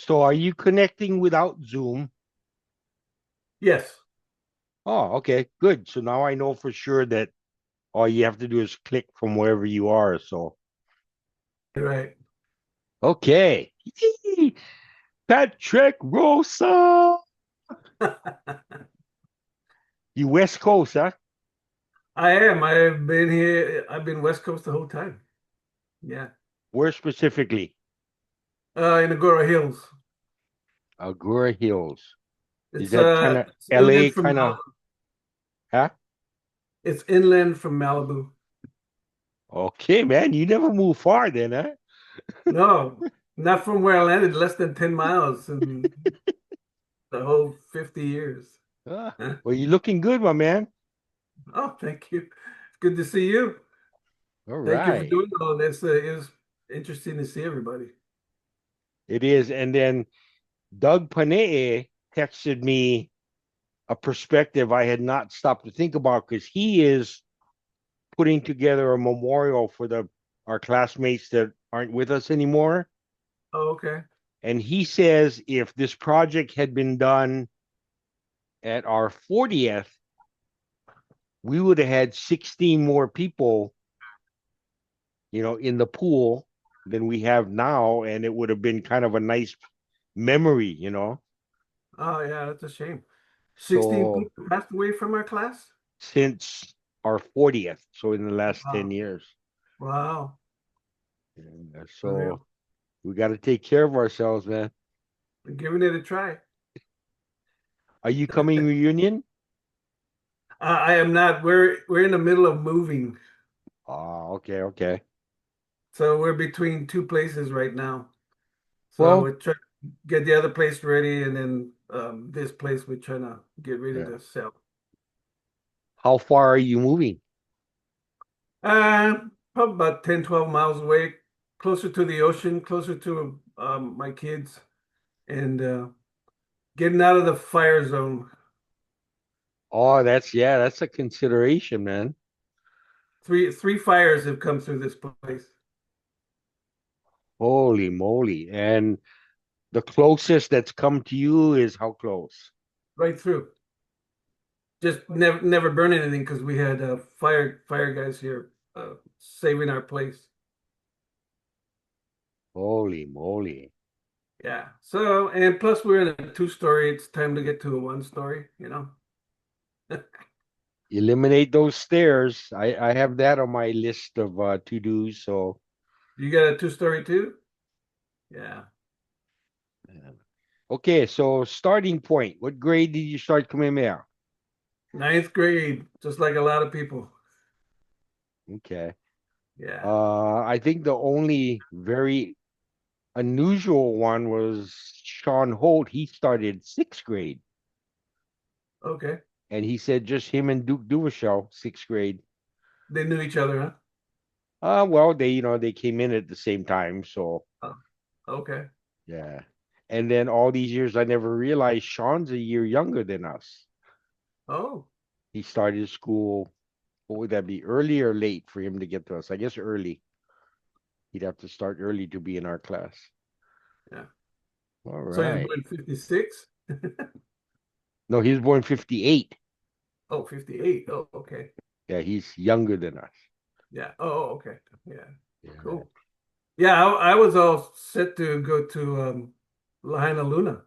So are you connecting without Zoom? Yes, Oh, okay, good. So now I know for sure that all you have to do is click from wherever you are. So, right. okay. Patrick Rosa. You West Coast, huh? I am. I've been here. I've been West Coast the whole time. Yeah. Where specifically? In Agora Hills. Agoura Hills. Is It's that kind of it's LA inland from kind of, Malibu. huh? It's inland from Malibu. Okay, man. You never move far then, huh? No, not from where I landed. Less than 10 miles in the whole 50 years. Ah, Huh? well, you're looking good, my man. Oh, thank you. It's good to see you. All Thank you for right. doing all this. It was interesting to see everybody. It is. And then Doug Panee texted me a perspective I had not stopped to think about because he is putting together a memorial for the our classmates that aren't with us anymore. Oh, okay. And he says if this project had been done at our 40th, we would have had 16 more people, in the pool than we have now. And it would have been kind of a nice memory. Oh, yeah, that's a shame. 16 So people passed away from our class? since our 40th, so in the last 10 Wow. years. Wow. And For so real. we got to take care of ourselves, man. We're giving it a try. Are you coming reunion? I am not. We're in the middle of moving. Oh, okay, okay. So we're between two places right now. So Well, we're trying to get the other place ready, and then this place we're trying to get ready yeah. to sell. How far are you moving? Uh, Probably about 10, 12 miles away, closer to the ocean, closer to my kids, and getting out of the fire zone. Oh, that's a consideration, man. Three fires have come through this place, Holy moly. And the closest that's come to you is how close? right through. Just never burn anything because we had fire guys here saving our place. Holy moly. Yeah. So and plus we're in a two-story. It's time to get to a one-story. Eliminate those stairs. I have that on my list of to-dos. So, You got a two-story too? Yeah. okay, so starting point. What grade did you start Kamehameha? Ninth grade, just like a lot of people. Okay. Yeah. I think the only very unusual one was Sean Holt. He started sixth grade, Okay. and he said just him and Duke Duvershell, sixth grade. They knew each other, huh? Well, they came in at the same time, so Oh, okay. yeah. And then all these years, I never realized Sean's a year younger than us. Oh, He started school. What would that be? Early or late for him to get to us? I guess early. He'd have to start early to be in our class. yeah. All So he's right. born 56? No, he was born 58. Oh, 58. Oh, okay. Yeah, he's younger than us. Yeah. Oh, okay. Yeah. Yeah. Cool. Yeah, I was all set to go to Lahaina Luna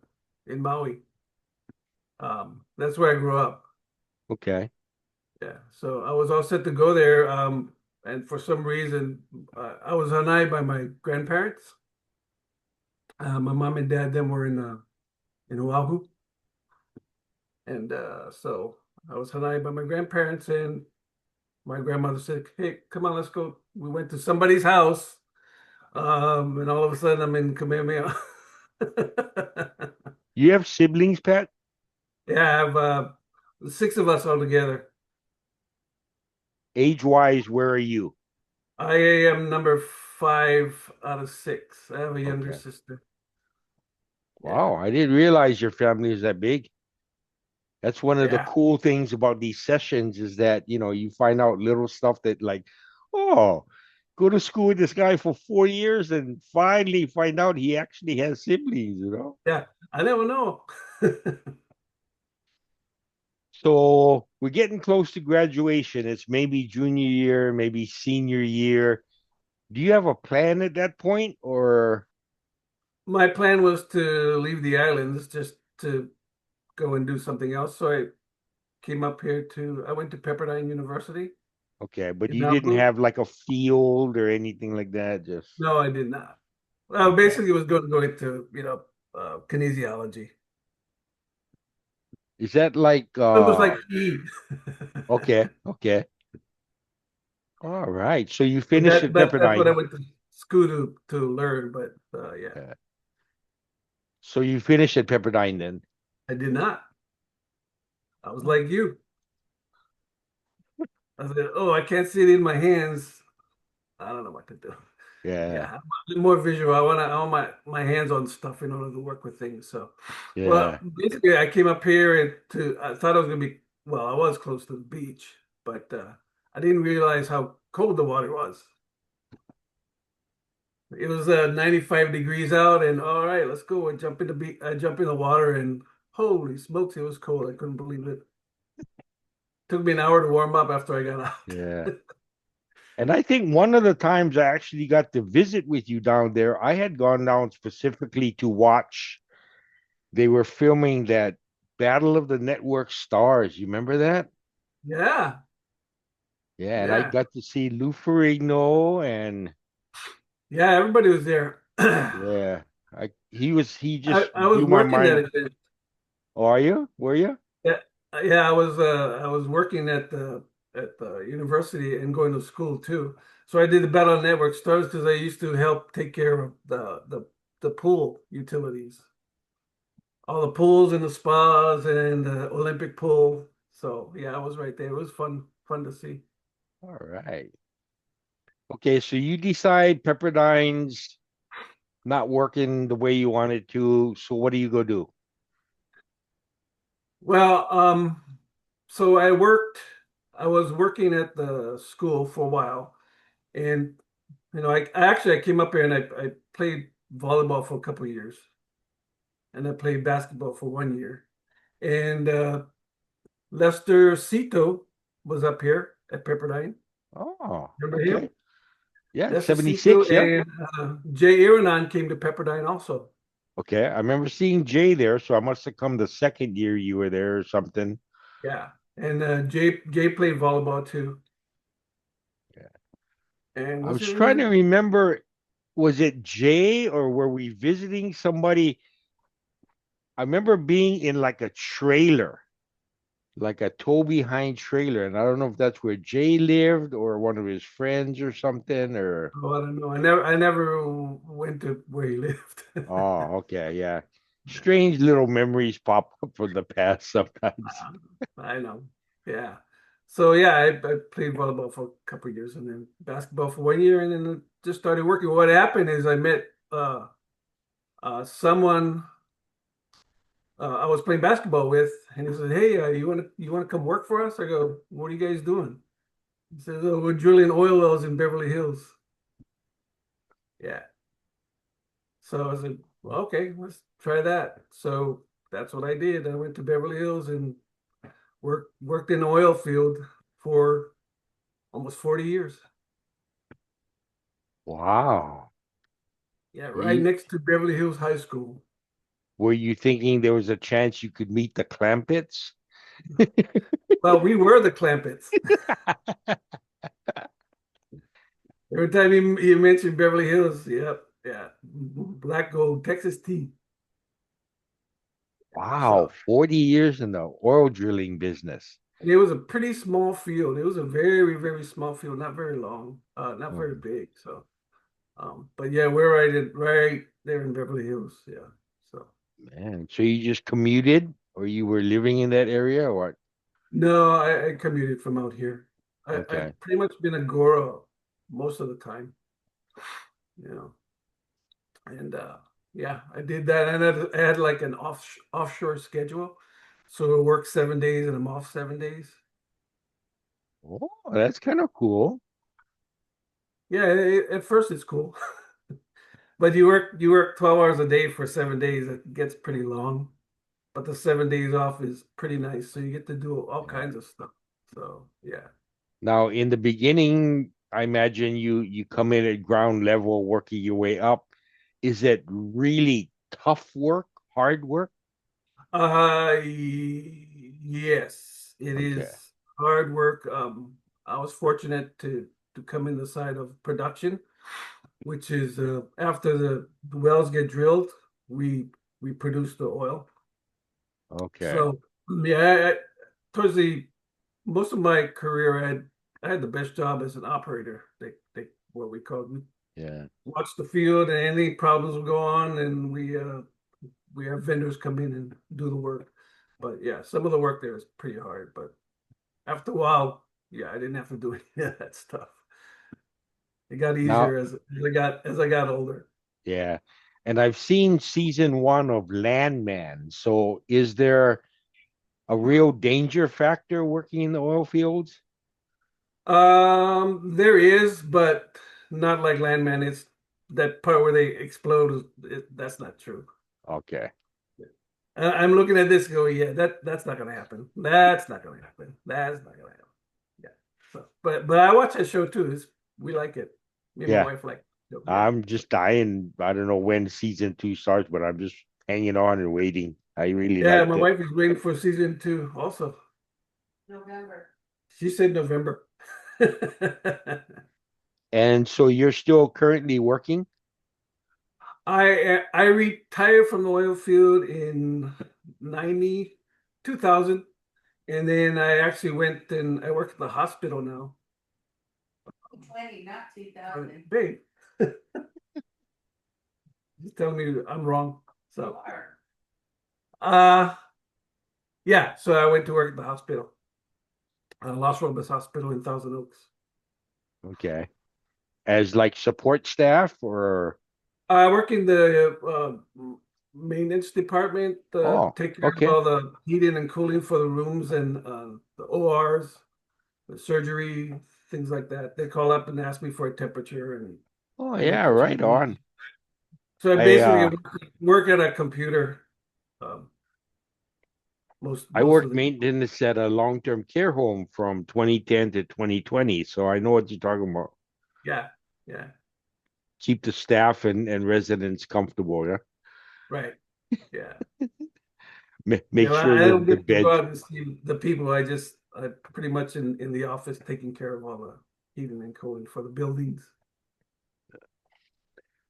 in Maui. That's where I grew up. Okay. Yeah, so I was all set to go there, and for some reason, I was denied by my grandparents. My mom and dad then were in Oahu, and so I was denied by my grandparents, and my grandmother said, "Hey, come on, let's go." We went to somebody's house, and all of a sudden, I'm in Kamehameha. You have siblings, Pat? Yeah, I have six of us all together. Age-wise, where are you? I am number five out of six. I have a younger Okay. sister. Yeah. Wow, I didn't realize your family is that big. That's one of the Yeah. cool things about these sessions is that, you find out little stuff that like, oh, go to school with this guy for 4 years and finally find out he actually has siblings, you know? Yeah, I never know. So we're getting close to graduation. It's maybe junior year, maybe senior year. Do you have a plan at that point or My plan was to leave the islands just to go and do something else. So I came up here I went to Pepperdine University okay, but in you didn't Malibu. have like a field or anything like that, just No, I did not. Well, okay. basically, was going to go into, kinesiology. Is that like It was like E. okay, okay. All right. So you But finished at that's what I Pepperdine. went to school to learn. But yeah, Uh, so you finished at Pepperdine then. I did not. I was like you. I said, "Oh, I can't see it in my hands. I don't know what to do." Yeah, Yeah, I'm more visual. I want my hands on stuff in order to work with things. So, well, yeah. basically, I came up here I thought I was gonna be, well, I was close to the beach, but I didn't realize how cold the water was. It was 95 degrees out, and all right, let's go. I jump in the water, and holy smokes, it was cold. I couldn't believe it. Took me an hour to warm up after I got Yeah. out. And I think one of the times I actually got to visit with you down there, I had gone down specifically to watch. They were filming that Battle of the Network Stars. You remember that? Yeah, Yeah, and I yeah, got to see Lou Ferrigno and yeah. Everybody was there. yeah, he just I was blew my working that mind. event. Oh, are you? Were you? Yeah, yeah, I was working at the university and going to school too. So I did the Battle Network Stars because I used to help take care of the pool utilities, all the pools and the spas and the Olympic pool. So yeah, I was right there. It was fun to see. All right. Okay, so you decide Pepperdine's not working the way you wanted to. So what do you go do? Well, so I was working at the school for a while, and I came up here and I played volleyball for a couple of years, and I played basketball for 1 year. And Lester Cito was up here at Pepperdine. Oh, Remember him? okay. Yeah, Lester Cito 76, yeah. and Jay Iranon came to Pepperdine also. Okay. I remember seeing Jay there, so I must have come the second year you were there or something. Yeah, and Jay played volleyball too. Yeah. And I what's was his trying to name? remember, was it Jay or were we visiting somebody? I remember being in like a trailer, like a tow behind trailer, and I don't know if that's where Jay lived or one of his friends or something or Oh, I don't know. I never went to where he lived. oh, okay, yeah. Strange little memories pop up from the past sometimes. I know. Yeah. So yeah, I played volleyball for a couple of years and then basketball for 1 year and then just started working. What happened is I met someone I was playing basketball with, and he said, "Hey, you want to come work for us?" I go, "What are you guys doing?" He says, "Oh, we're drilling oil wells in Beverly Hills." Yeah. So I said, well, "Okay, let's try that." So that's what I did. I went to Beverly Hills and worked in the oil field for almost 40 years. Wow. Yeah, right You, next to Beverly Hills High School. were you thinking there was a chance you could meet the Clampets? Well, we were the Clampets. Every time he mentioned Beverly Hills, yep, yeah, black gold, Texas tea. Wow, So, 40 years in the oil drilling business. and it was a pretty small field. It was a very, very small field, not very long, not very Oh, big. So, but yeah, we're right there in Beverly Hills. Yeah. So, man. So you just commuted or you were living in that area or what? no, I commuted from out here. Okay. I've pretty much been a Gora most of the time, you know. And yeah, I did that. And I had like an offshore schedule. So I work 7 days and I'm off 7 days. Oh, that's kind of cool. Yeah, at first it's cool, but you work 12 hours a day for 7 days. It gets pretty long, but the 7 days off is pretty nice. So you get to do all Yeah. kinds of stuff. So yeah. Now, in the beginning, I imagine you come in at ground level, working your way up. Is it really tough work, hard work? Yes, it Okay. is hard work. I was fortunate to come in the side of production, which is after the wells get drilled, we we produce the oil. Okay. So yeah, towards the most of my career, I had the best job as an operator. They what we called we Yeah. watch the field and any problems will go on, and we have vendors come in and do the work. But yeah, some of the work there is pretty hard. But after a while, yeah, I didn't have to do any of that stuff. It got Now, easier as I got older. yeah. And I've seen season one of Landman. So is there a real danger factor working in the oil fields? There is, but not like Landman. It's that part where they explode. That's not true. Okay. I'm looking at this going, yeah, that's not gonna happen. That's not gonna happen. That's not gonna happen. Yeah. So, but I watch that show too. We like it. Me and my Yeah. wife like it. Yeah. I'm just dying. I don't know when season two starts, but I'm just hanging on and waiting. I really Yeah, liked my it. wife is waiting for season two also. November. She said November. And so you're still currently working? I retired from the oil field in 90 2000, and then I actually went and I work at the hospital now. 20, not 2000. Babe, he's telling me I'm wrong. So, uh, yeah, so I went to work at the hospital, Los Robles Hospital in Thousand Oaks. Okay. As like support staff or I work in the maintenance department, oh, take care of okay. all the heating and cooling for the rooms and the ORs, the surgery, things like that. They call up and ask me for a temperature, and Oh I make yeah, the right changes. on. So I I basically uh work at a computer um, most I most of worked the. maintenance at a long-term care home from 2010 to 2020, so I know what you're talking about. Yeah, yeah, Keep the staff and residents comfortable, yeah. right, yeah. Make Yeah, well, sure I that don't the get to go beds. out and see the people. I pretty much in the office taking care of all the heating and cooling for the buildings.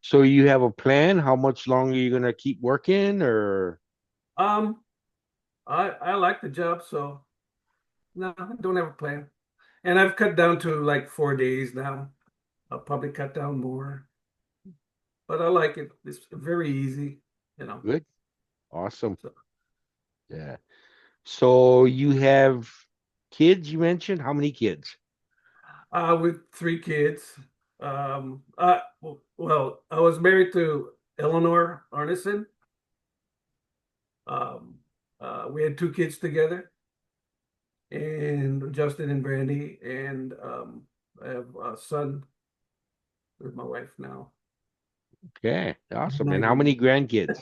So you have a plan? How much longer are you gonna keep working or Um, I like the job, so no, I don't have a plan. And I've cut down to like 4 days now. I'll probably cut down more, but I like it. It's very easy, you know. good? Awesome. So, Yeah. So you have kids, you mentioned? How many kids? with 3 kids. Well, I was married to Eleanor Arneson. Um, we had 2 kids together, and Justin and Brandy, and I have a son with my wife now. Okay, awesome. And how 90. many grandkids?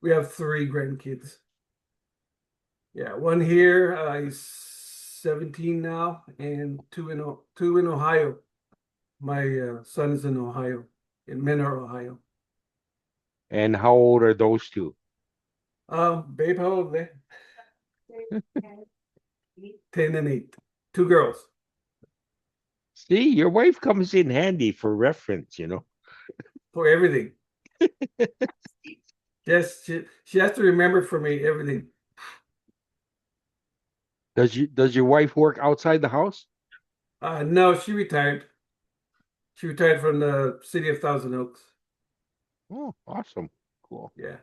We have 3 grandkids. Yeah, one here, he's 17 now, and two in Ohio. My son is in Ohio, in Menor, Ohio. And how old are those two? Babe, how old are they? 10 and 8. 2 girls See, your wife comes in handy for reference, you know. for everything. Yes, she has to remember for me everything. Does your wife work outside the house? No, she retired. She retired from the city of Thousand Oaks. Oh, awesome. Cool. Yeah.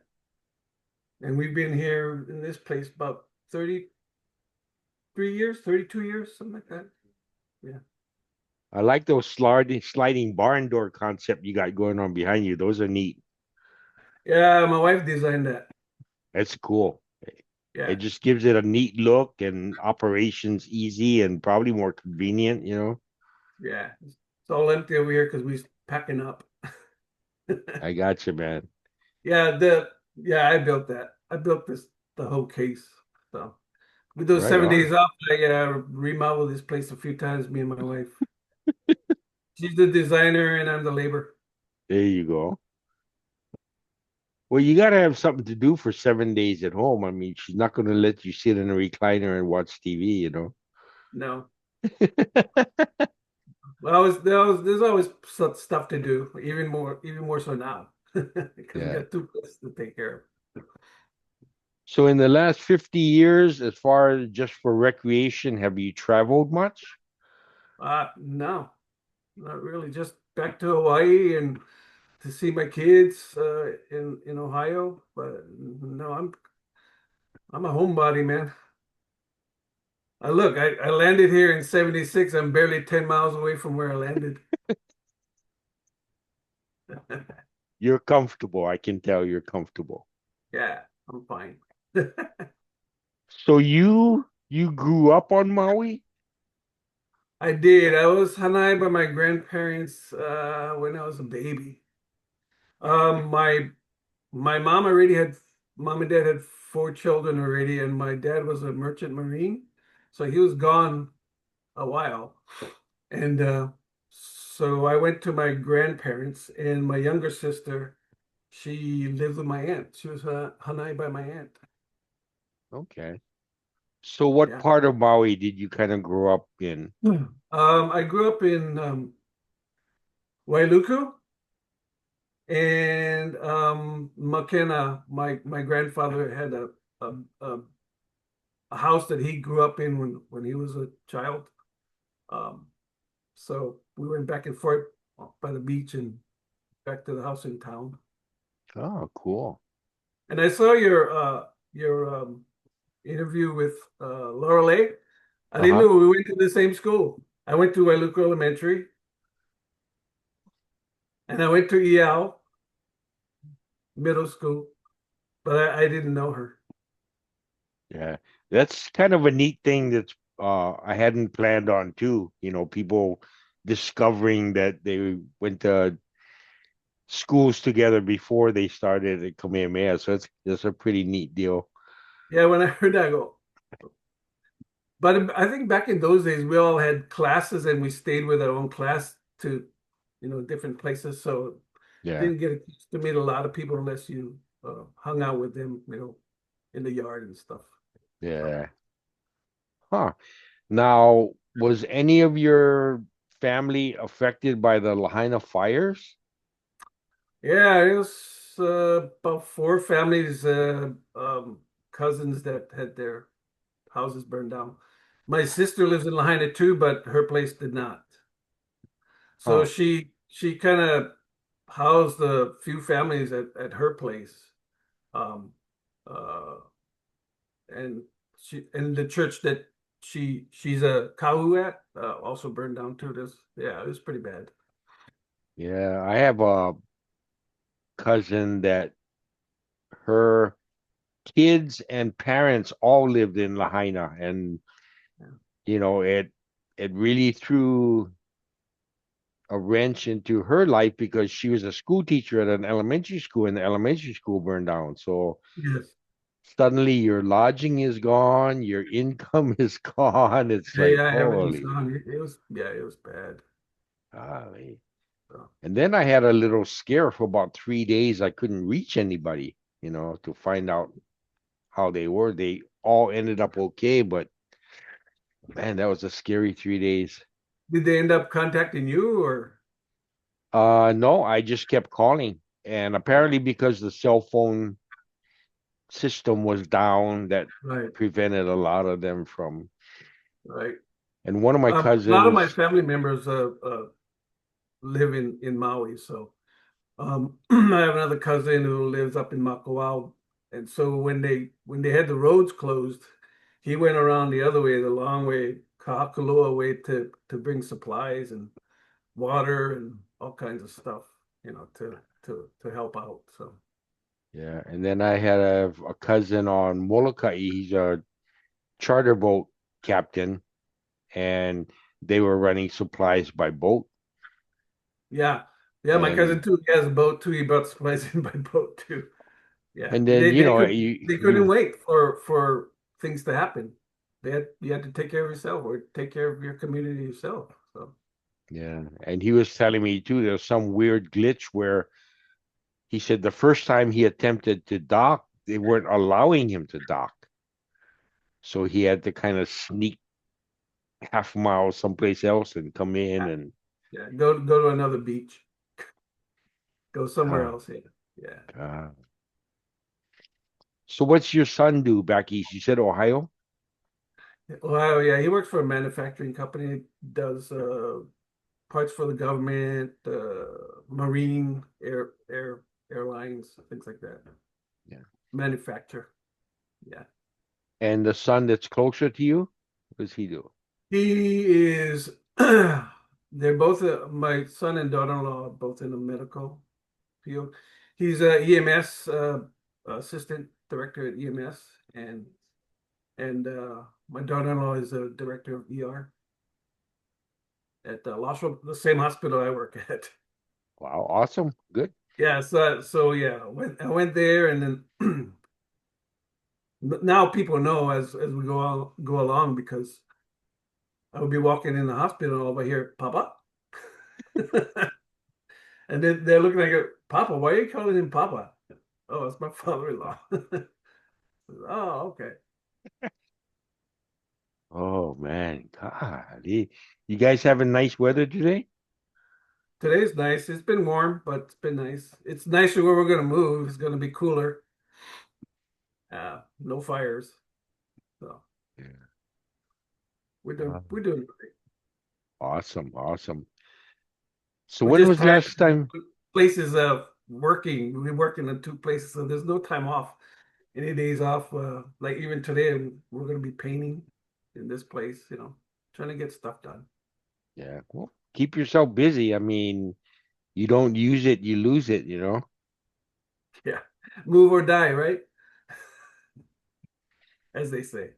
And we've been here in this place about 33 years, 32 years, something like that. Yeah. I like those sliding barn door concept you got going on behind you. Those are neat. Yeah, my wife designed that. That's cool. It Yeah. just gives it a neat look and operations easy and probably more convenient, you know. Yeah. It's all empty over here because we packing up. I got you, man. Yeah, I built that. I built the whole case. So with those Right seven on. days off, I remodeled this place a few times, me and my wife. She's the designer and I'm the labor. There you go. Well, you got to have something to do for 7 days at home. I mean, she's not going to let you sit in a recliner and watch TV, you know? No. Well, there's always stuff to do, even more so now, because we Yeah. got two places to take care So in the last 50 years, as far as just for recreation, have you traveled much? of. No, not really. Just back to Hawaii and to see my kids in Ohio. But no, I'm a homebody, man. I landed here in '76. I'm barely 10 miles away from where I landed. You're comfortable. I can tell you're comfortable. Yeah, I'm fine. So you grew up on Maui? I did. I was hanai by my grandparents when I was a baby. Um, my my mom and dad had four children already, and my dad was a merchant marine, so he was gone a while. And so I went to my grandparents, and my younger sister, she lived with my aunt. She was hanai by my aunt. Okay. So what Yeah. part of Maui did you kind of grow up in? I grew up in Wailuku and Makena. My grandfather had a, a a house that he grew up in when he was a child. Um, so we went back and forth by the beach and back to the house in town. Oh, cool. And I saw your interview with Laura. I didn't Uh-huh. know we went to the same school. I went to Wailuku Elementary and I went to EL Middle School, but I didn't know her. Yeah. That's kind of a neat thing that's I hadn't planned on too. You know, people discovering that they went to schools together before they started at Kamehameha. So it's a pretty neat deal. Yeah, when I heard that, I go, but I think back in those days, we all had classes and we stayed with our own class to, different places. So Yeah. didn't get a chance to meet a lot of people unless you hung out with them, in the yard and stuff. So Yeah. Huh. Now, was any of your family affected by the Lahaina fires? yeah, it was about four families, cousins that had their houses burned down. My sister lives in Lahaina too, but her place did not. So Huh. she kind of housed a few families at her place. Um, uh, and and the church that she's a kahu at also burned down too. Yeah, it was pretty bad. Yeah, I have a cousin that her kids and parents all lived in Lahaina, and Yeah. it really threw a wrench into her life because she was a school teacher at an elementary school, and the elementary school burned down. So Yes. suddenly your lodging is gone, your income is gone. It's Yeah, like, yeah, everything's holy, gone. It was bad. golly. So, And then I had a little scare for about 3 days. I couldn't reach anybody, to find out how they were. They all ended up okay, but man, that was a scary 3 days. did they end up contacting you or? No, I just kept calling. And Oh, apparently because the cell phone system was down, that right, prevented a lot of them from. right. And one of my A lot of my cousins, family members live in Maui, so I have another cousin who lives up in Makawao, and so when they had the roads closed, he went around the other way, the long way, Kahakulua way, to bring supplies and water and all kinds of stuff, to help out. So yeah, and then I had a cousin on Molokai. He's a charter boat captain, and they were running supplies by boat. Yeah. Yeah, my cousin and too, he has a boat too. He brought supplies in by boat too. Yeah. then They couldn't you wait for things to happen. You had to take care of yourself or take care of your community yourself. So yeah, and he was telling me too. There's some weird glitch where he said the first time he attempted to dock, they weren't allowing him to dock, so he had to kind of sneak half a mile someplace else and come in yeah, and yeah. Go to another beach. Go somewhere uh, else. Yeah. Yeah. uh, so what's your son do back east? You said Ohio? Well, yeah, he works for a manufacturing company, does parts for the government, marine, airlines, things like that. Yeah. Manufacture. Yeah. And the son that's closer to you, what does he do? He is, they're both, my son and daughter-in-law are both in the medical field. He's a EMS assistant director at EMS, and my daughter-in-law is a director of ER at the same hospital I work at. Wow, awesome, good. Yeah, so yeah, I went there, and then now people know as we go along because I would be walking in the hospital over here, Papa, and then they're looking like, Papa, why are you calling him Papa? Oh, it's my father-in-law. Oh, okay. Oh man, God, you guys having nice weather today? Today's nice. It's been warm, but it's been nice. It's nicer where we're gonna move. It's gonna be cooler. No fires. So Yeah. we're doing great. Awesome, awesome. So We're when just was the tired last because time? places of working. We work in 2 places, so there's no time off. Any days off, like even today, we're gonna be painting in this place, trying to get stuff done. Yeah, well, keep yourself busy. I mean, you don't use it, you lose it, you know. Yeah. Move or die, right? As they say.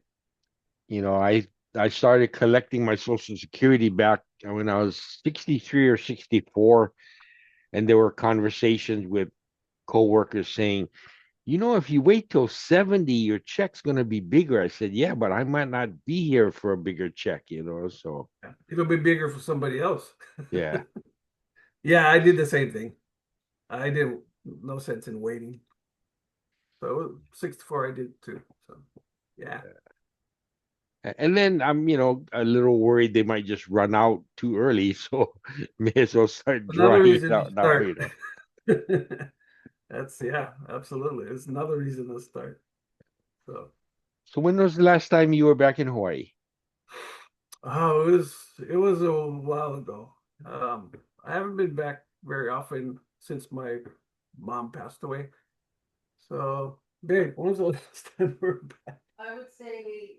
You know, I started collecting my Social Security back when I was 63 or 64, and there were conversations with coworkers saying, you know, if you wait till 70, your check's going to be bigger. I said, yeah, but I might not be here for a bigger check, you know. So, Yeah. It'll be bigger for somebody else. yeah. Yeah, I did the same thing. I didn't, no sense in waiting. So 64, I did too. So yeah, And then I'm, a little worried they might just run out too early. So may as well start another drawing it reason to out now, start. you know. Yeah, absolutely. It's another reason to start. So, So when was the last time you were back in Hawaii? oh, it was a while ago. I haven't been back very often since my mom passed away. So, babe, when was the last time we were back? I would say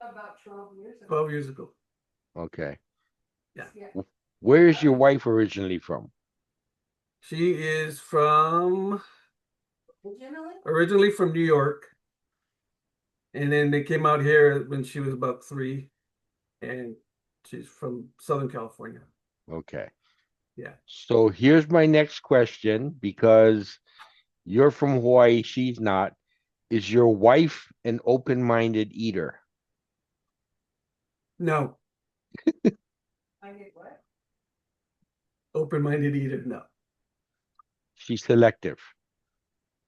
about 12 years ago. 12 years ago. Okay. Yeah. Yeah. Where is your wife originally from? She is from Originally? originally from New York, and then they came out here when she was about 3, and she's from Southern California. Okay. Yeah. So here's my next question because you're from Hawaii, she's not. Is your wife an open-minded eater? No, I did what? open-minded eater. No. She's selective.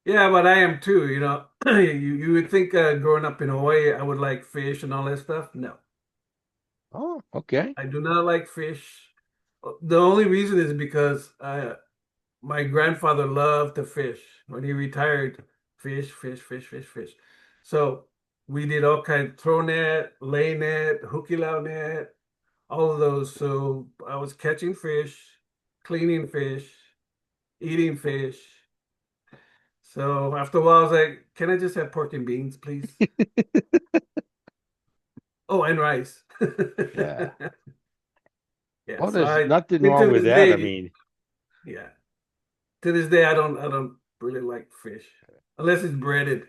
Yeah, but I am too. You would think growing up in Hawaii, I would like fish and all that stuff. No, Oh, okay. I do not like fish. The only reason is because my grandfather loved to fish. When he retired, fish, fish, fish, fish, fish. So we did all kinds, throw net, lay net, hukilau net, all of those. So I was catching fish, cleaning fish, eating fish. So after a while, I was like, can I just have pork and beans, please? Oh, and rice. Yeah. Yeah, Well, so there's I nothing mean, wrong to with this that. I day, mean, yeah, to this day, I don't really like fish unless it's breaded.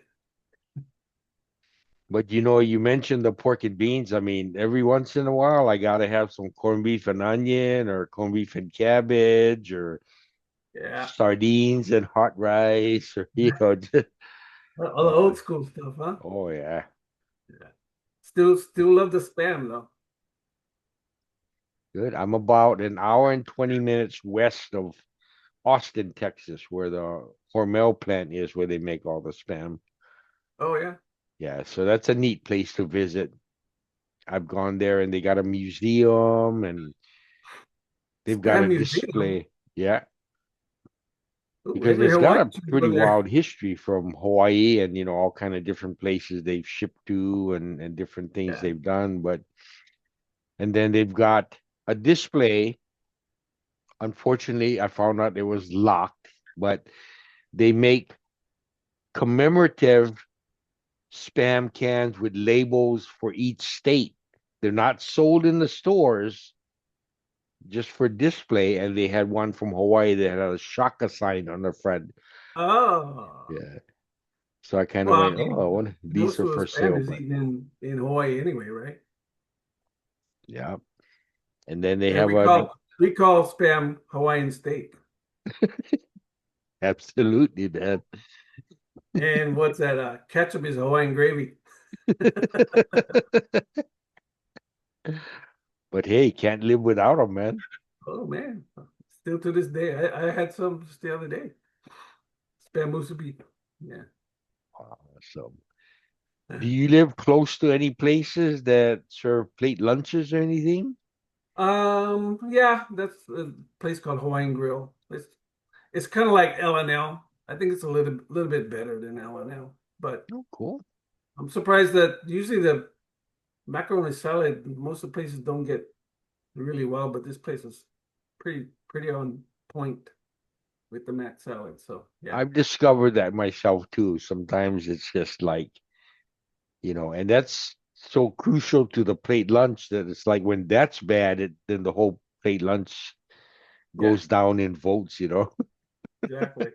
But you mentioned the pork and beans. I mean, every once in a while, I gotta have some corned beef and onion, or corned beef and cabbage, or Yeah. sardines and hot rice, or just, All the uh, old school stuff, huh? oh yeah, Yeah. Still love the spam though. good. I'm about an hour and 20 minutes west of Austin, Texas, where the Hormel plant is, where they make all the spam. Oh yeah. Yeah, so that's a neat place to visit. I've gone there, and they got a museum, and they've got Spam a museum. display. Yeah, Ooh, because every it's got Hawaiian a should go pretty there. wild history from Hawaii, and all kind of different places they've shipped to, and different things Yeah. they've done. But and then they've got a display. Unfortunately, I found out it was locked, but they make commemorative spam cans with labels for each state. They're not sold in the stores, just for display, and they had one from Hawaii that had a shaka sign on the front. Oh. Yeah. So I kind of Well, I went, oh, mean, these most are of the for spam sale, is but eaten in Hawaii anyway, right? yeah. And then they Yeah, have we call spam Hawaiian steak. absolutely, man. And what's that? Ketchup is Hawaiian gravy. But hey, can't live without them, man. Oh man, still to this day, I had some just the other day. Spam musubi. Yeah. Awesome. Do you live close to any places that serve plate lunches or anything? Yeah, that's a place called Hawaiian Grill. It's kind of like L&L. I think it's a little bit better than L&L, but Oh, cool. I'm surprised that usually the macaroni salad, most of the places don't get really well, but this place is pretty on point with the mac salad. So yeah, I've discovered that myself too. Sometimes it's just like, and that's so crucial to the plate lunch that it's like when that's bad, then the whole plate lunch yeah, goes down in votes. exactly.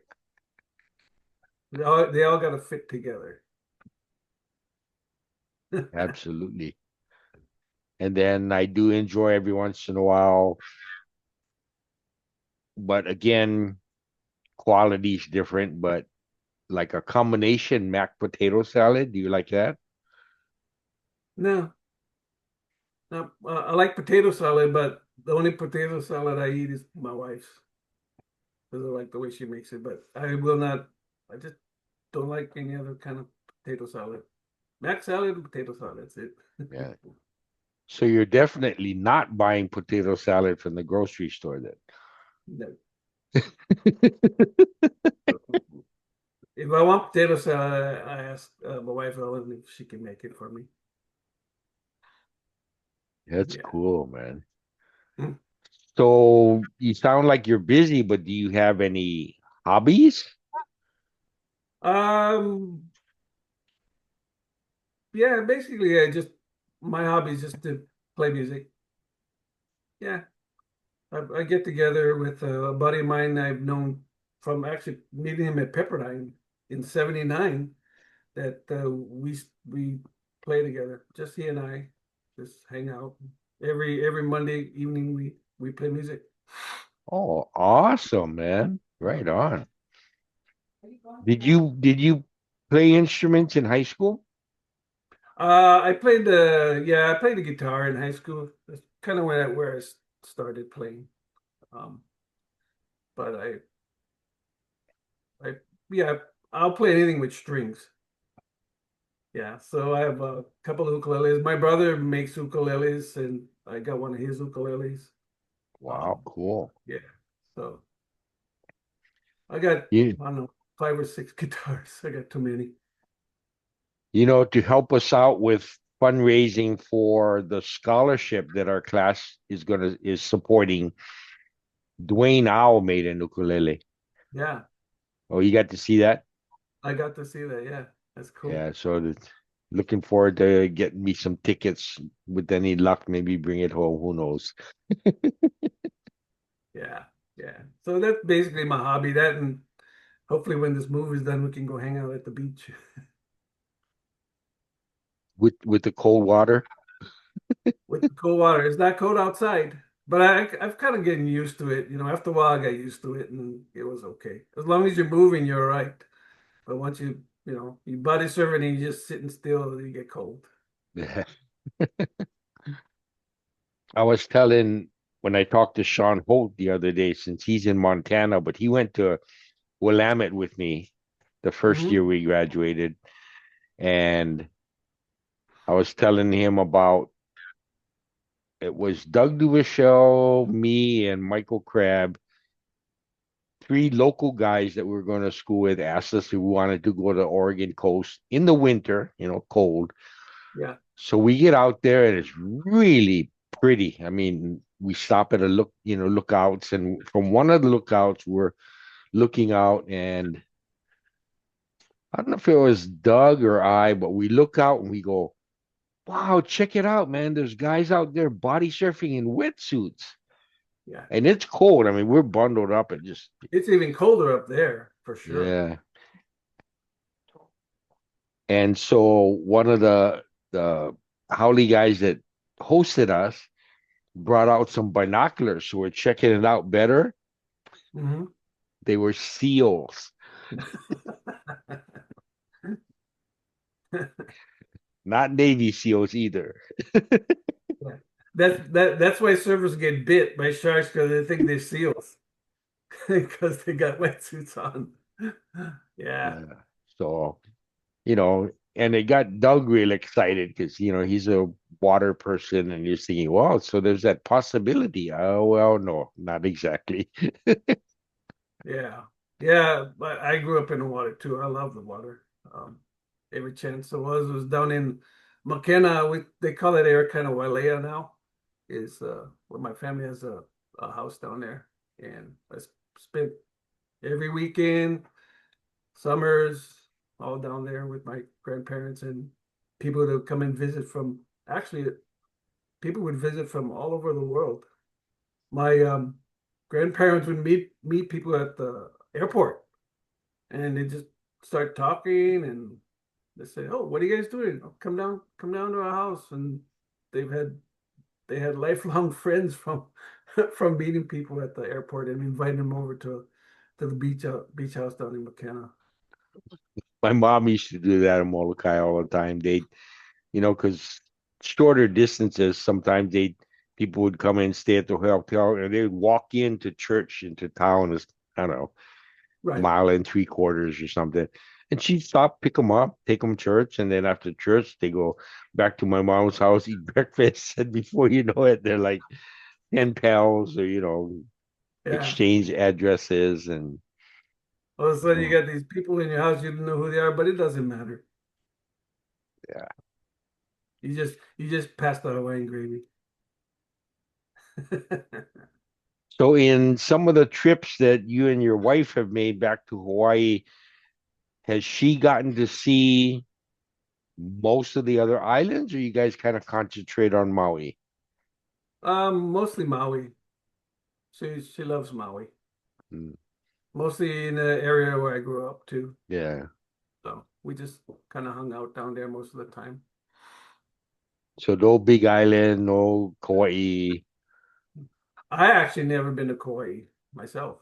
They all got to fit together. Absolutely. And then I do enjoy every once in a while, but again, quality is different, but like a combination mac potato salad, do you like that? No, no, I like potato salad, but the only potato salad I eat is my wife's because I like the way she makes it. But I will not. I just don't like any other kind of potato salad. Mac salad and potato salad. That's it. Yeah. So you're definitely not buying potato salad from the grocery store then. No. If I want potato salad, I ask my wife Ellen if she can make it for me. That's Yeah. cool, man. Mm. So you sound like you're busy, but do you have any hobbies? Um. Yeah. Basically, I just my hobby is just to play music. Yeah. I get together with a buddy of mine I've known from actually meeting him at Pepperdine in '79. That we play together. Just he and I just hang out every Monday evening. We play music. Oh, awesome, man. Right on. Are you going Did now? you did you play instruments in high school? I played the guitar in high school. That's kind of where I started playing. Um, but I yeah, I'll play anything with strings. Yeah, so I have a couple of ukuleles. My brother makes ukuleles, and I got one of his ukuleles. Wow, Um, cool. yeah, so I got You I don't know 5 or 6 guitars. I got too many. to help us out with fundraising for the scholarship that our class is supporting, Dwayne Owl made an ukulele. Yeah, Oh, you got to see that? I got to see that. Yeah, that's cool. Yeah, so looking forward to getting me some tickets. With any luck, maybe bring it home. Who knows? Yeah, yeah. So that's basically my hobby. That and hopefully when this movie is done, we can go hang out at the beach. with the cold water. with the cold water. It's not cold outside, but I've kind of getting used to it. You know, after a while, I got used to it, and it was okay. As long as you're moving, you're all right. But once your body serving and you're just sitting still, you get cold. I was telling when I talked to Sean Holt the other day, since he's in Montana, but he went to Willamette with me the first Hmm. year we graduated, and I was telling him about it was Doug Duvichel, me, and Michael Crabb, three local guys that we were going to school with, asked us if we wanted to go to the Oregon coast in the winter, cold. Yeah. So we get out there and it's really pretty. I mean, we stop at a lookouts, and from one of the lookouts, we're looking out, and I don't know if it was Doug or I, but we look out and we go, wow, check it out, man. There's guys out there body surfing in wetsuits. Yeah. And it's cold. I mean, we're bundled up and just, It's even colder up there for sure. yeah. And so one of the Howley guys that hosted us brought out some binoculars, so we're checking it out better. Hmm. They were seals, not Navy SEALs either. Yeah. That's why surfers get bit by sharks because they think they're seals because they got wetsuits on. Yeah. Yeah. So, and it got Doug real excited because, he's a water person and you're thinking, wow, so there's that possibility. Oh, well, no, not exactly. Yeah. Yeah. But I grew up in the water too. I love the water. Every chance there was down in McKenna. They call it area kind of Wailea now. Is where my family has a house down there, and I spent every weekend, summers, all down there with my grandparents and people that would come and visit from. Actually, people would visit from all over the world. My grandparents would meet people at the airport, and they just start talking, and they say, "Oh, what are you guys doing? Oh, come down to our house." And they've had they had lifelong friends from from meeting people at the airport and inviting them over to the beach house down in McKenna. My mom used to do that in Molokai all the time. Because shorter distances, sometimes people would come in, stay at the hotel, and they would walk into church, into town, as I don't know, Right. mile and three quarters or something. And she'd stop, pick them up, take them to church, and then after church, they go back to my mom's house, eat breakfast, and before you know it, they're like pen pals or Yeah. exchange addresses and All of a you sudden you know, got these people in your house, you don't know who they are, but it doesn't matter. yeah. You just passed the Hawaiian gravy. So in some of the trips that you and your wife have made back to Hawaii, has she gotten to see most of the other islands, or you guys kind of concentrate on Maui? Mostly Maui. She loves Maui. Mm, Mostly in the area where I grew up too. yeah. So we just kind of hung out down there most of the time. So no Big Island, no Kauai. I actually never been to Kauai myself.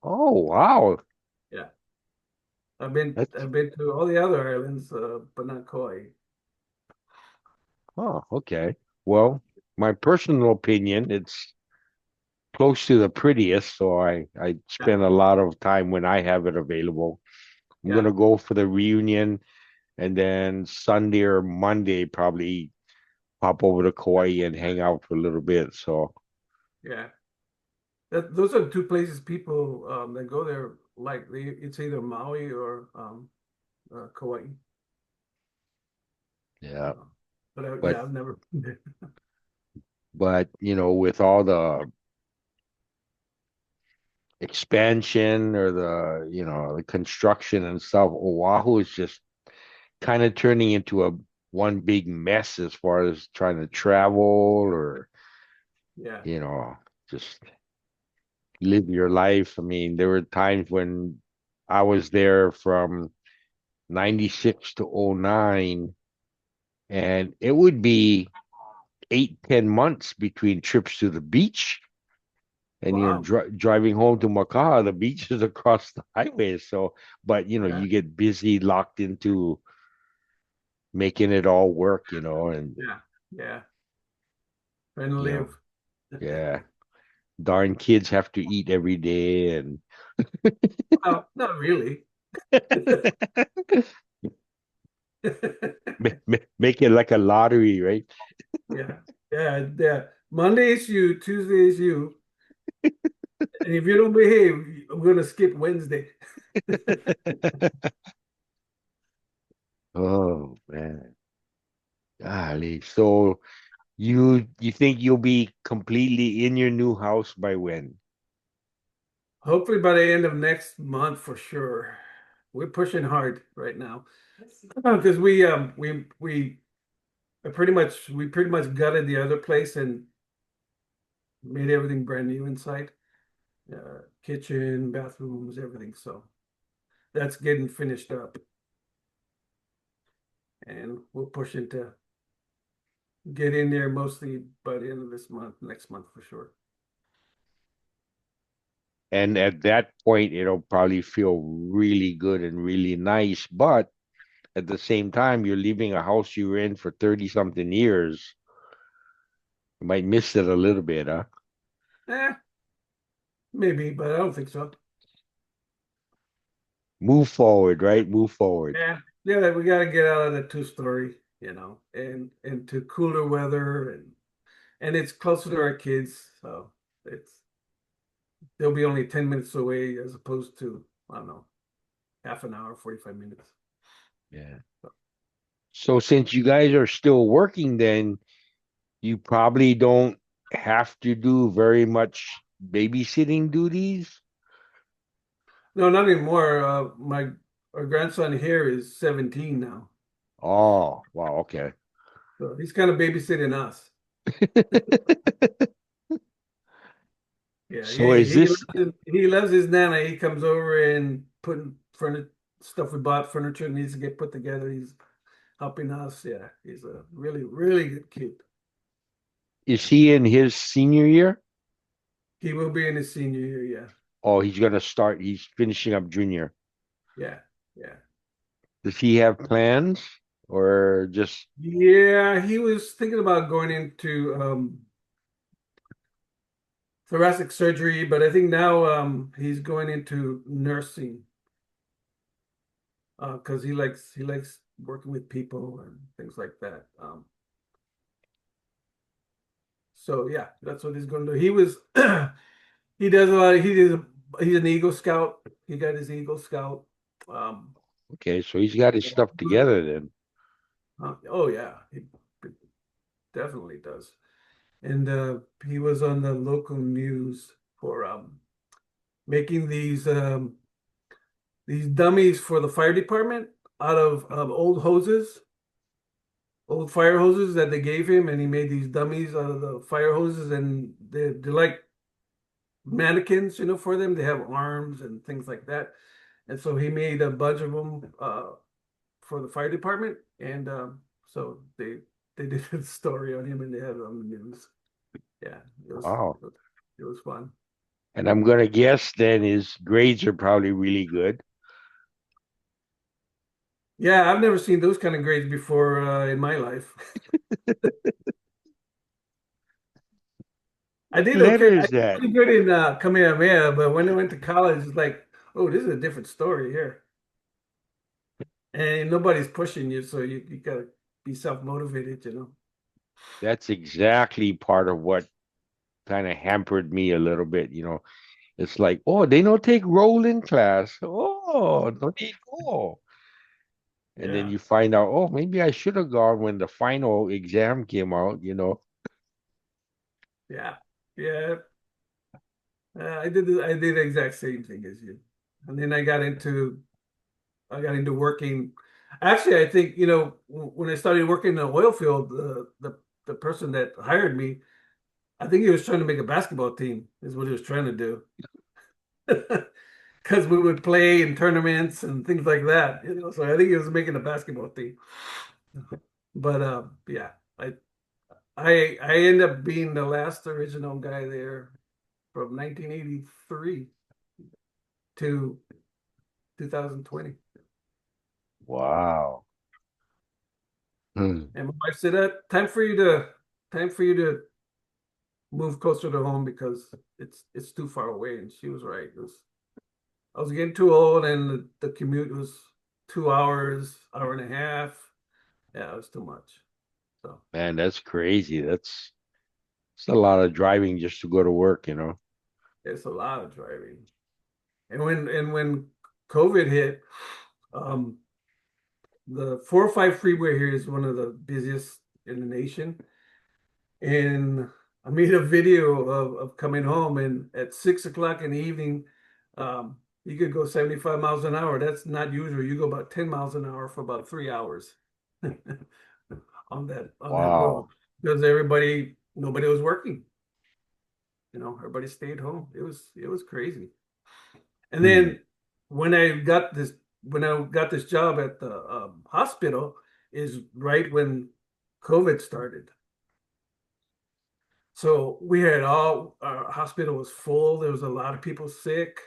Oh wow. Yeah. I've been to all the other islands, but not Kauai. Okay. Well, my personal opinion, it's close to the prettiest, so I Yeah, spend a lot of time when I have it available. I'm yeah, gonna go for the reunion, and then Sunday or Monday probably pop over to Kauai and hang out for a little bit. So yeah. Those are the two places people that go there like. It's either Maui or Kauai. yeah. But But yeah, I've never been there. with all the expansion or the construction and stuff, Oahu is just kind of turning into a one big mess as far as trying to travel or Yeah. you know just live your life. I mean, there were times when I was there from 96 to '09, and it would be 8, 10 months between trips to the beach. And Wow. driving home to Macau, the beach is across the highway. So, but Yeah. you get busy, locked into making it all work, and Yeah. Yeah. Trying to you know, live. yeah, darn kids have to eat every day, and Well, not really. make it like a lottery, right? Yeah. Yeah. Yeah. Monday is you, Tuesday is you. And if you don't behave, I'm gonna skip Wednesday. Oh man, golly. So you think you'll be completely in your new house by when? Hopefully by the end of next month for sure. We're pushing hard right now because we pretty much gutted the other place and made everything brand new inside. Kitchen, bathrooms, everything. So that's getting finished up, and we're pushing to get in there mostly by the end of this month, next month for sure. And at that point, it'll probably feel really good and really nice. But at the same time, you're leaving a house you were in for 30 something years. You might miss it a little bit, huh? Eh, maybe, but I don't think so. Move forward, right? Move forward. Yeah, yeah, we got to get out of the two-story, and into cooler weather, and it's closer to our kids, so it's they'll be only 10 minutes away as opposed to, I don't know, half an hour, 45 minutes. Yeah. So since you guys are still working, then you probably don't have to do very much babysitting duties. No, not anymore. My our grandson here is 17 now, Oh, wow, okay. so he's kind of babysitting us. Yeah, So is this he loves his nana. He comes over and putting furniture stuff we bought, furniture needs to get put together. He's helping us. Yeah, he's a really, really good kid. is he in his senior year? He will be in his senior year. Yeah, Oh, he's finishing up junior. yeah, yeah. Does he have plans or just Yeah, he was thinking about going into thoracic surgery, but I think now he's going into nursing because he likes working with people and things like that. So yeah, that's what he's going to do. He was he does a lot. He's an Eagle Scout. He got his Eagle Scout. Um, okay, so he's got his stuff together then. oh yeah, he definitely does. And he was on the local news for making these dummies for the fire department out of old hoses, old fire hoses that they gave him, and he made these dummies out of the fire hoses, and they're like mannequins, for them. They have arms and things like that. And so he made a bunch of them for the fire department, and so they did a story on him, and they had it on the news. Yeah, it was Wow. it was, it was fun. And I'm gonna guess then his grades are probably really good. Yeah, I've never seen those kind of grades before in my life. I What did letter okay. I is did that? pretty good in Kamehameha, but when I went to college, it's like, oh, this is a different story here. And nobody's pushing you, so you gotta be self-motivated. That's exactly part of what kind of hampered me a little bit. It's like, oh, they don't take roll in class. Oh, no need go. And then Yeah, you find out, oh, maybe I should have gone when the final exam came out. yeah, yeah. I did the exact same thing as you. And then I got into working. Actually, I think, when I started working in the oil field, the person that hired me, I think he was trying to make a basketball team, is what he was trying to do. Because we would play in tournaments and things like that. So I think he was making a basketball team. But yeah, I end up being the last original guy there from 1983 to 2020. Wow. Hmm. And my wife said, time for you to move closer to home because it's too far away." And she was right. I was getting too old, and the commute was 2 hours, hour and a half. Yeah, it was too much. So Man, that's crazy. It's a lot of driving just to go to work, you know. it's a lot of driving. And when COVID hit, um, the 405 freeway here is one of the busiest in the nation. And I made a video of coming home, and at 6 o'clock in the evening, you could go 75 miles an hour. That's not usual. You go about 10 miles an hour for about 3 hours on that road Wow. because nobody was working. Everybody stayed home. It was crazy. And Hmm. then when I got this job at the hospital is right when COVID started. So we had all our hospital was full. There was a lot of people sick.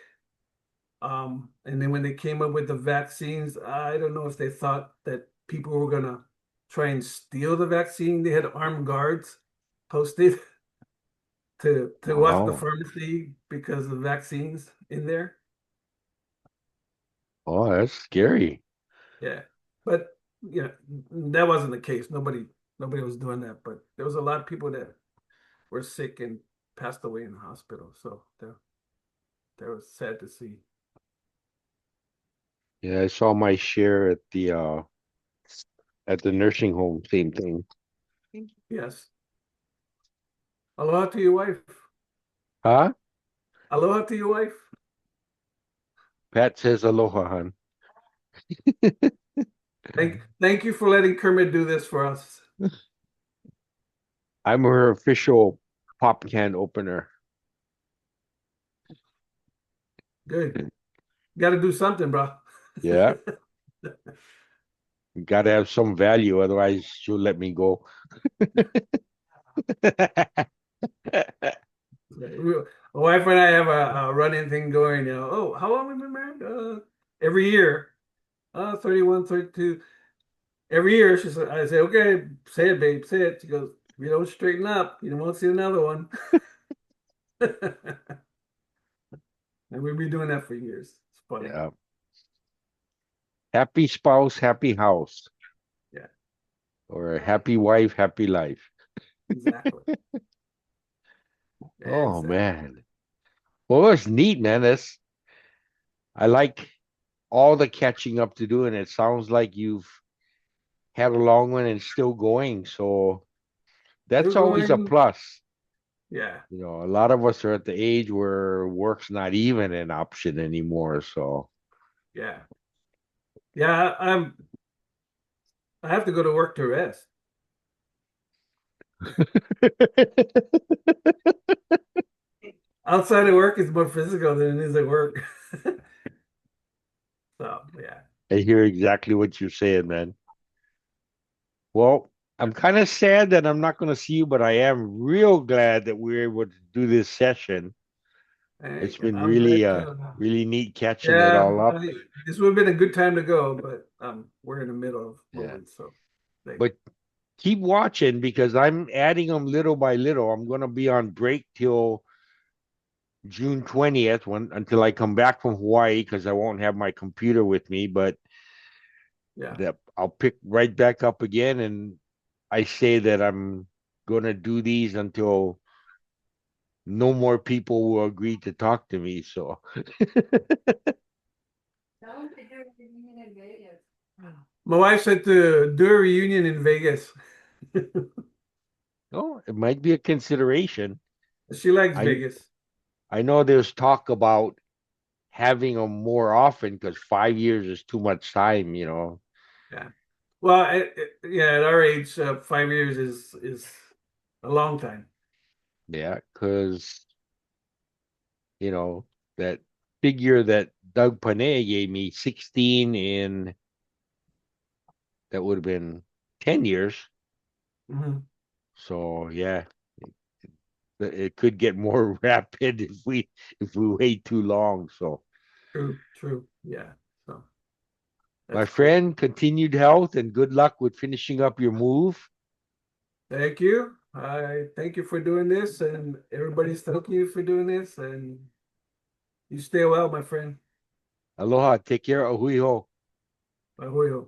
And then when they came up with the vaccines, I don't know if they thought that people were gonna try and steal the vaccine. They had armed guards posted to watch the Wow. pharmacy because of vaccines in there. Oh, that's scary. Yeah. But that wasn't the case. Nobody was doing that. But there was a lot of people that were sick and passed away in the hospital. So that was sad to see. Yeah, I saw my share at the nursing home, same thing. Yes. Aloha to your wife. Huh? Aloha to your wife. Pat says aloha, hon. Thank you for letting Kermit do this for us. I'm her official pop can opener. Good. Got to do something, bro. Yeah, got to have some value, otherwise she'll let me go. My wife and I have a running thing going. Oh, how long have we been married? Every year. 31, 32. Every year, I say, okay, say it, babe, say it. She goes, if you don't straighten up, you don't want to see another one. And we've been doing that for years. It's funny. Yeah. Happy spouse, happy house, Yeah, or a Right. happy wife, happy life. exactly. Oh Exactly. man. Well, it's neat, man. I like all the catching up to do, and it sounds like you've had a long one and still going. So Still that's always a going. plus. Yeah, You know, a lot of us are at the age where work's not even an option anymore. So yeah. Yeah, I have to go to work to rest. Outside of work is more physical than it is at work. So, yeah. I hear exactly what you're saying, man. Well, I'm kind of sad that I'm not going to see you, but I am real glad that we were able to do this session. Hey, It's been I'm glad really neat catching it yeah, all up. this would have been a good time to go, but we're in the middle of Yeah. moving, so like, But keep watching because I'm adding them little by little. I'm going to be on break till June 20th until I come back from Hawaii because I won't have my computer with me, but yeah, that I'll pick right back up again, and I say that I'm going to do these until no more people will agree to talk to me. So, That was the good reunion in Vegas. my wife said to do a reunion in Vegas. oh, it might be a consideration. She likes I Vegas. I know there's talk about having them more often because 5 years is too much time, you know. Yeah. Well, yeah, at our age, 5 years is a long time. Yeah, because you know that figure that Doug Panay gave me 16 in that would have been 10 years. Mhm. So yeah, it could get more rapid if we wait too long. So True. Yeah. So my that's cool. friend, continued health and good luck with finishing up your move. Thank you. I thank you for doing this, and everybody's thanking you for doing this. And you stay well, my friend. Aloha. Take care. Ahui ho. Ahoy.